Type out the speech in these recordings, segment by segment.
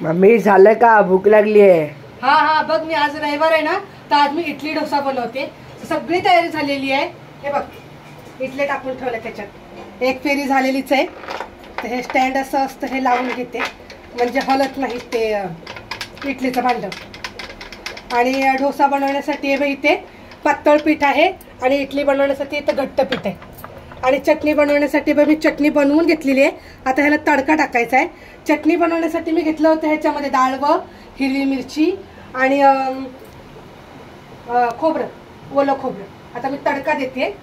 Mummy झालं का? भूक लागली आहे. हा हा बघ, मी आज रविवार आहे ना, तर आज मी इडली डोसा बनवते. सगळी तयारी झालेली आहे. हे बघ, इडली टाकून ठेवलं त्याच्यात. एक फेरी झालेलीच आहे. तर हे स्टँड असं असतं, हे लावून घेते म्हणजे हलत नाही ते इडलीचं भांडं. आणि डोसा बनवण्यासाठी हे इथे पातळ पीठ आहे आणि इडली बनवण्यासाठी इथं घट्ट पीठ आहे. आणि चटणी बनवण्यासाठी मी चटणी बनवून घेतलेली आहे. आता ह्याला तडका टाकायचा आहे. चटणी बनवण्यासाठी मी घेतलं होतं ह्याच्यामध्ये डाळ व हिरवी मिरची आणि खोबरं, ओलं खोबरं. आता मी तडका देते.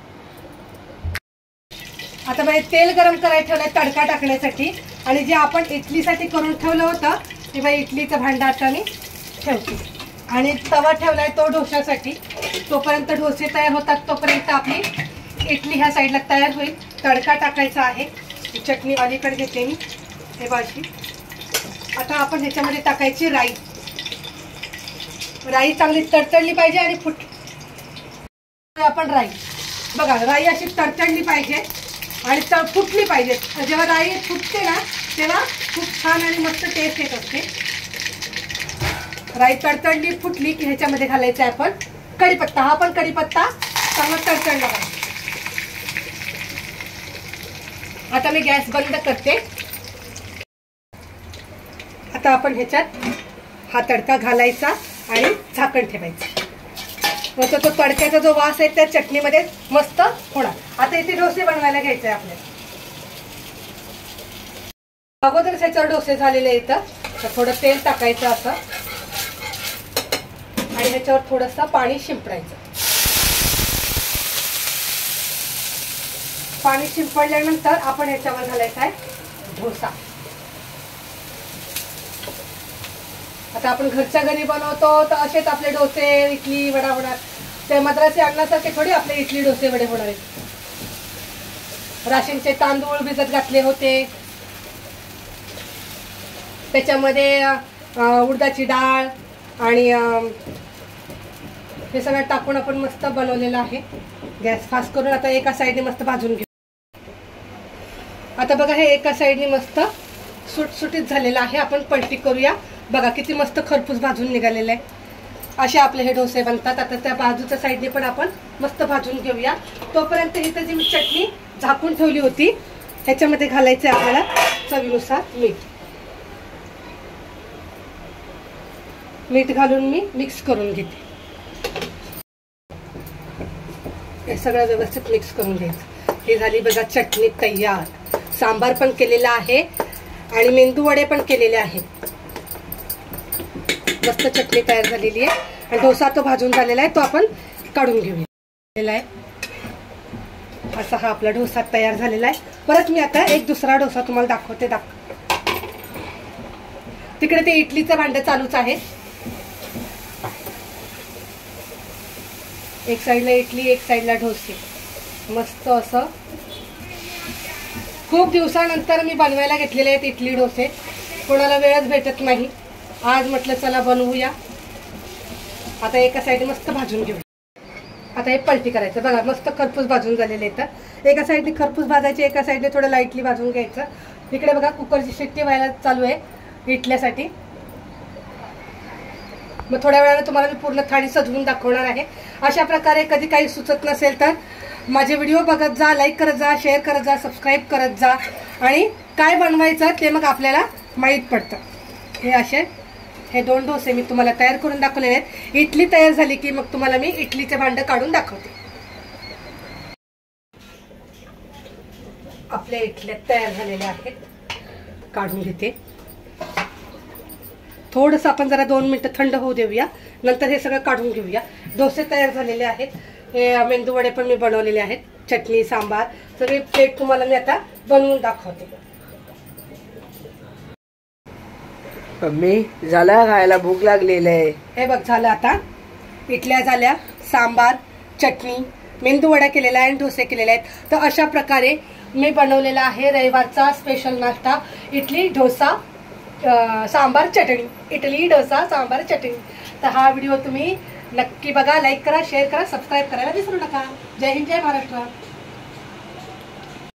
आता मी तेल गरम करायला ठेवलंय तडका टाकण्यासाठी. आणि जे आपण इडलीसाठी करून ठेवलं होतं ते बाई इडलीचं भांडं आता मी ठेवते. आणि तवा ठेवलाय तो डोशासाठी. तोपर्यंत डोसे तयार होतात तोपर्यंत आपली इडली ह्या साईडला तयार होईल. तडका टाकायचा आहे. चटणी अलीकडे घेते मी हे भाजी. आता आपण ह्याच्यामध्ये टाकायची राई. राई चांगली तडतडली पाहिजे आणि आपण राई बघा, राई अशी तडतडली पाहिजे आणि फुटली पाहिजे. जेव्हा राई फुटते ना तेव्हा खूप छान आणि मस्त टेस्ट येत असते. राई तडतडली फुटली की ह्याच्यामध्ये घालायचं आहे आपण कढीपत्ता. हा पण कढीपत्ता चांगला तडतडला पाहिजे. आता मी गॅस बंद करते. आता आपण ह्याच्यात हा तडका घालायचा आणि झाकण ठेवायचं. मग तो तडक्याचा जो वास आहे त्या चटणीमध्ये मस्त होणार. आता इथे डोसे बनवायला घ्यायचे आहे आपल्याला. अगोदरच ह्याच्यावर डोसे झालेले इथं. तर थोडं तेल टाकायचं असं आणि ह्याच्यावर थोडंसं पाणी शिंपडायचं. पाणी शिंपडल्यानंतर आपण ह्याच्यावर घालायचा आहे डोसा. आता आपण घरच्या घरी बनवतो तर असेच आपले डोसे इडली वडा होणार. ते मद्रासी अन्नासारखे थोडी आपले इडली डोसे वडे होणार आहेत. राशनचे तांदूळ भिजत घातले होते, त्याच्यामध्ये उडदाची डाळ आणि हे सगळं टाकून आपण मस्त बनवलेलं आहे. गॅस फास्ट करून आता एका साईडने मस्त भाजून घेऊ. आता बघा, हे एका साईडने मस्त सुटसुटीत झालेलं आहे. आपण पलटी करूया. बघा किती मस्त खरपूस भाजून निघालेलं आहे. असे आपले हे डोसे बनतात. आता त्या बाजूच्या साईडने पण आपण मस्त भाजून घेऊया. तोपर्यंत इथं जी मी चटणी झाकून ठेवली होती ह्याच्यामध्ये घालायचं आहे आपल्याला चवीनुसार मीठ. मीठ घालून मी मिक्स करून घेते. हे सगळं व्यवस्थित मिक्स करून घ्यायचं. हे झाली बघा चटणी तयार. सांबार पण केलेला आहे आणि मेंदू वडे पण केलेले आहेत. मस्त चटणी तयार झालेली आहे. आणि डोसा तो भाजून झालेला आहे, तो आपण काढून घेऊया. असा हा आपला डोसा तयार झालेला आहे. परत मी आता एक दुसरा डोसा तुम्हाला दाखवते. तिकडे ते इडलीचं भांडं चालूच आहे. एक साईडला इडली, एक साईडला डोसे. मस्त असं खूप दिवसानंतर मी बनवायला घेतलेले आहेत इडली डोसे. कोणाला वेळच भेटत नाही. आज म्हटलं चला बनवूया. आता एका साईडने मस्त भाजून घेऊ. आता हे पलटी करायचं. बघा मस्त खरपूस भाजून झालेले आहेत. एका साईडने खरपूस भाजायचे, एका साईडने थोडं लाईटली भाजून घ्यायचं. इकडे बघा कुकरची शिट्टी व्हायला चालू आहे इडल्यासाठी. मग थोड्या वेळाने तुम्हाला मी पूर्ण थाळी सजवून दाखवणार आहे. अशा प्रकारे कधी काही सुचत नसेल तर माझे व्हिडिओ बघत जा, लाईक करत जा, शेअर करत जा, सबस्क्राईब करत जा. आणि काय बनवायचं ते मग आपल्याला माहीत पडतं. हे असे हे दोन डोसे मी तुम्हाला तयार करून दाखवलेले आहेत. इडली तयार झाली की मग तुम्हाला मी इडलीचे भांडं काढून दाखवते. आपल्या इडल्या तयार झालेल्या आहेत. काढून घेते. थोडंसं आपण जरा 2 मिनिटं थंड होऊ देऊया. नंतर हे सगळं काढून घेऊया. डोसे तयार झालेले आहेत. हे मेंदू वडे पण मी बनवलेले आहेत. चटणी, सांबार सगळी प्लेट तुम्हाला मी आता बनवून दाखवते. मम्मी झालं खायला? भूक लागलेली आहे. हे बघ झालं. आता इडल्या झाल्या, सांबार, चटणी, मेंदू वडा केलेला आहे आणि डोसे केलेले आहेत. तर अशा प्रकारे मी बनवलेला आहे रविवारचा स्पेशल नाश्ता. इडली, डोसा, सांबार, चटणी. इडली, डोसा, सांबार, चटणी. तर हा व्हिडिओ तुम्ही नक्की बघा, लाईक करा, शेअर करा, सबस्क्राईब करायला विसरू नका. जय हिंद, जय महाराष्ट्र.